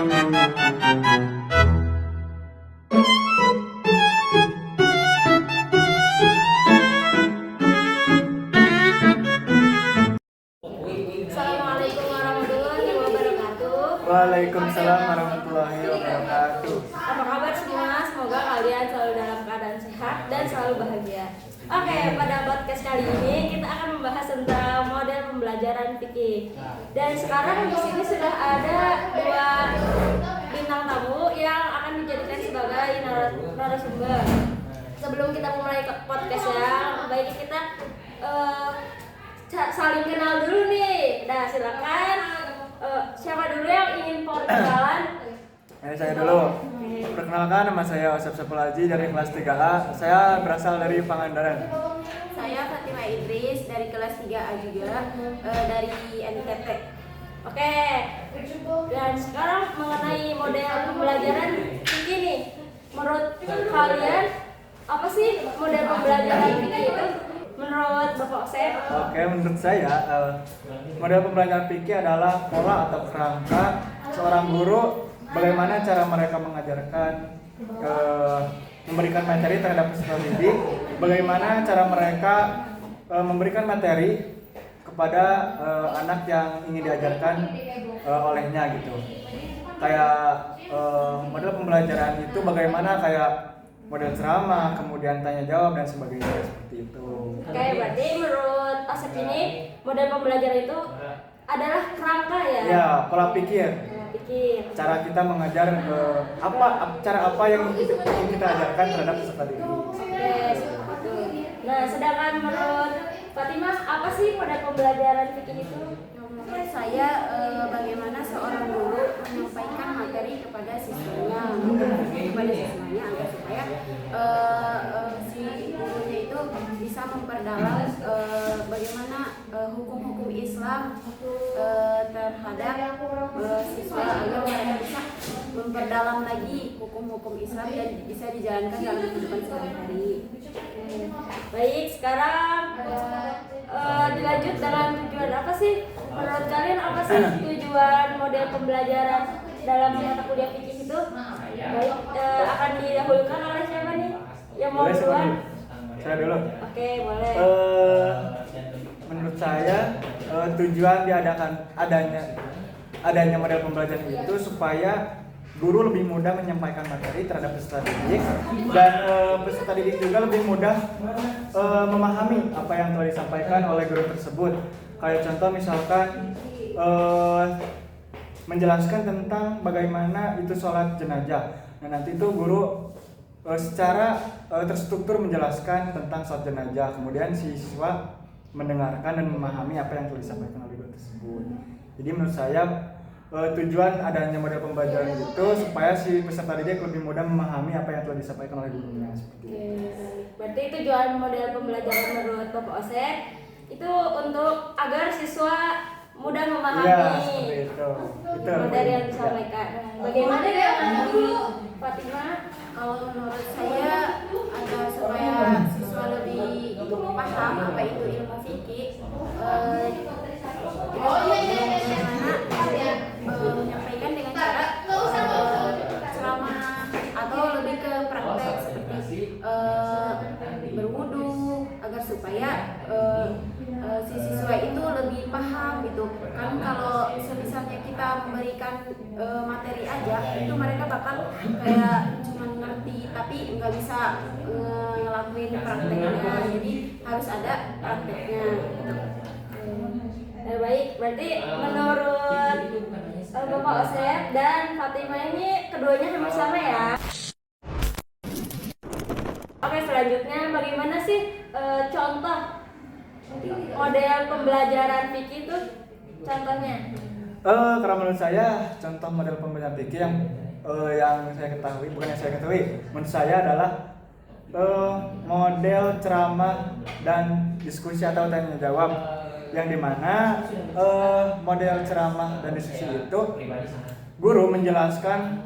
Assalamualaikum warahmatullahi wabarakatuh. Waalaikumsalam warahmatullahi wabarakatuh. Apa kabar semua? Semoga kalian selalu dalam keadaan sehat dan selalu bahagia. Oke, pada podcast kali ini kita akan membahas tentang model pembelajaran fikih. Dan sekarang di sini sudah ada dua bintang tamu yang akan dijadikan sebagai narasumber. Sebelum kita mulai ke podcastnya, baiknya kita saling kenal dulu nih. Nah, silakan. Siapa dulu yang ingin perkenalan? Saya dulu. Perkenalkan, nama saya Osep Sepulaji dari kelas 3A. Saya berasal dari Pangandaran. Saya Fatima Idris dari kelas 3A juga, dari NTT. Oke. Dan sekarang mengenai model pembelajaran fikih nih. Menurut kalian apa sih model pembelajaran fikih itu? Menurut Bapak Osep? Oke, menurut saya model pembelajaran fikih adalah pola atau kerangka seorang guru bagaimana cara mereka mengajarkan, memberikan materi terhadap peserta didik, bagaimana cara mereka memberikan materi kepada anak yang ingin diajarkan olehnya gitu. Kayak model pembelajaran itu bagaimana kayak model ceramah, kemudian tanya jawab dan sebagainya seperti itu. Oke, berarti menurut Asep ini model pembelajaran itu adalah kerangka ya? Ya, pola pikir. Pikir. Cara kita mengajar cara apa yang ingin kita ajarkan terhadap peserta didik. Oke, seperti itu. Nah, sedangkan menurut Fatimah apa sih model pembelajaran fikih itu? Menurut saya bagaimana seorang guru menyampaikan materi kepada siswanya agar supaya si gurunya itu bisa memperdalam bagaimana hukum-hukum Islam terhadap siswa agar mereka bisa memperdalam lagi hukum-hukum Islam dan bisa dijalankan dalam kehidupan sehari-hari. Baik, sekarang dilanjut dengan tujuan apa sih? Menurut kalian apa sih tujuan model pembelajaran dalam mata kuliah fikih itu? Baik, akan didahulukan oleh siapa nih? Yang mau duluan? Saya dulu. Oke, boleh. Menurut saya tujuan adanya model pembelajaran itu supaya guru lebih mudah menyampaikan materi terhadap peserta didik dan peserta didik juga lebih mudah memahami apa yang telah disampaikan oleh guru tersebut. Kayak contoh misalkan menjelaskan tentang bagaimana itu sholat jenazah. Nah, nanti itu guru secara terstruktur menjelaskan tentang sholat jenazah. Kemudian si siswa mendengarkan dan memahami apa yang telah disampaikan oleh guru tersebut. Jadi menurut saya tujuan adanya model pembelajaran itu supaya si peserta didik lebih mudah memahami apa yang telah disampaikan oleh gurunya seperti itu. Berarti tujuan model pembelajaran menurut Bapak Osep itu untuk agar siswa mudah memahami materi yang disampaikan. Bagaimana ya Fatimah? Kalau menurut saya agar supaya siswa lebih paham apa itu ilmu fikih, menyampaikan dengan cara ceramah atau lebih ke praktek seperti berwudu agar supaya si siswa itu lebih paham gitu kan. Kalau misalnya kita memberikan materi aja itu mereka bakal kayak cuma ngerti tapi nggak bisa ngelakuin prakteknya, jadi harus ada prakteknya gitu. Baik, berarti menurut Bapak Osep dan Fatimah ini keduanya hampir sama ya. Oke, selanjutnya bagaimana sih contoh model pembelajaran fikih itu contohnya? Karena menurut saya contoh model pembelajaran fikih yang saya ketahui, bukan yang saya ketahui, menurut saya adalah model ceramah dan diskusi atau tanya jawab, yang dimana model ceramah dan diskusi itu guru menjelaskan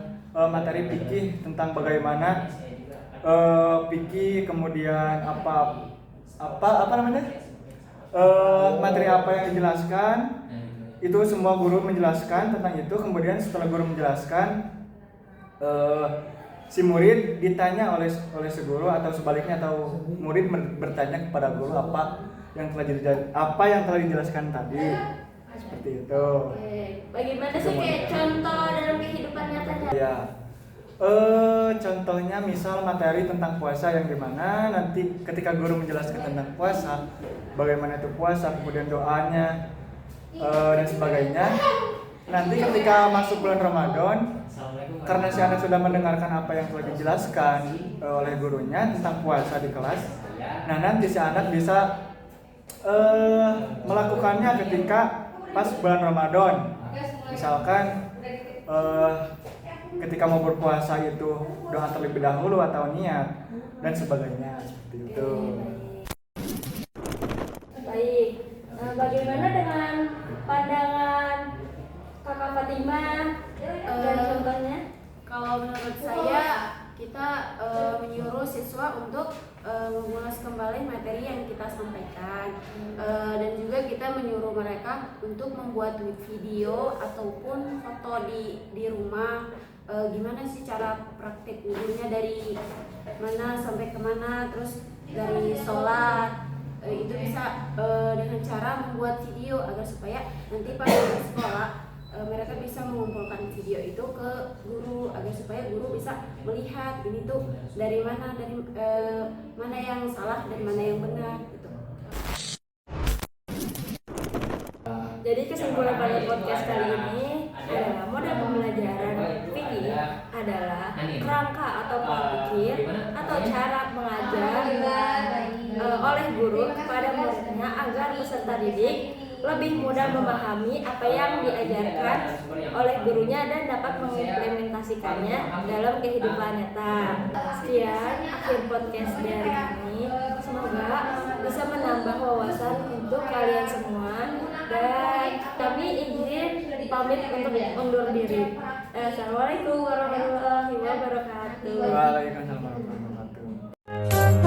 materi fikih tentang bagaimana fikih, kemudian apa namanya materi apa yang dijelaskan, itu semua guru menjelaskan tentang itu. Kemudian setelah guru menjelaskan, si murid ditanya oleh si guru, atau sebaliknya, atau murid bertanya kepada guru apa yang telah dijelaskan tadi, seperti itu. Oke. Bagaimana sih kayak contoh dalam kehidupan nyatanya? Ya, contohnya misal materi tentang puasa yang dimana nanti ketika guru menjelaskan tentang puasa, bagaimana itu puasa, kemudian doanya, dan sebagainya. Nanti ketika masuk bulan Ramadan, karena si anak sudah mendengarkan apa yang telah dijelaskan oleh gurunya tentang puasa di kelas, nah nanti si anak bisa melakukannya ketika pas bulan Ramadan. Misalkan ketika mau berpuasa itu doa terlebih dahulu atau niat dan sebagainya, seperti itu. Baik. Nah, bagaimana dengan pandangan Kakak Fatimah dan contohnya? Kalau menurut saya kita menyuruh siswa untuk mengulas kembali materi yang kita sampaikan, dan juga kita menyuruh mereka untuk membuat video ataupun foto di rumah. Gimana sih cara praktek wudunya dari mana sampai kemana, terus dari sholat, itu bisa dengan cara membuat video agar supaya nanti pas di sekolah mereka bisa mengumpulkan video itu ke guru agar supaya guru bisa melihat ini tuh dari mana, mana yang salah dan mana yang benar gitu. Jadi kesimpulan pada podcast kali ini adalah model pembelajaran fikih adalah kerangka atau pola pikir atau cara mengajar oleh guru kepada muridnya agar peserta didik lebih mudah memahami apa yang diajarkan oleh gurunya dan dapat mengimplementasikannya dalam kehidupan nyata. Sekian akhir podcast dari kami. Semoga bisa menambah wawasan untuk kalian semua, dan kami izin pamit untuk undur diri. Assalamualaikum warahmatullahi wabarakatuh. Waalaikumsalam warahmatullahi wabarakatuh.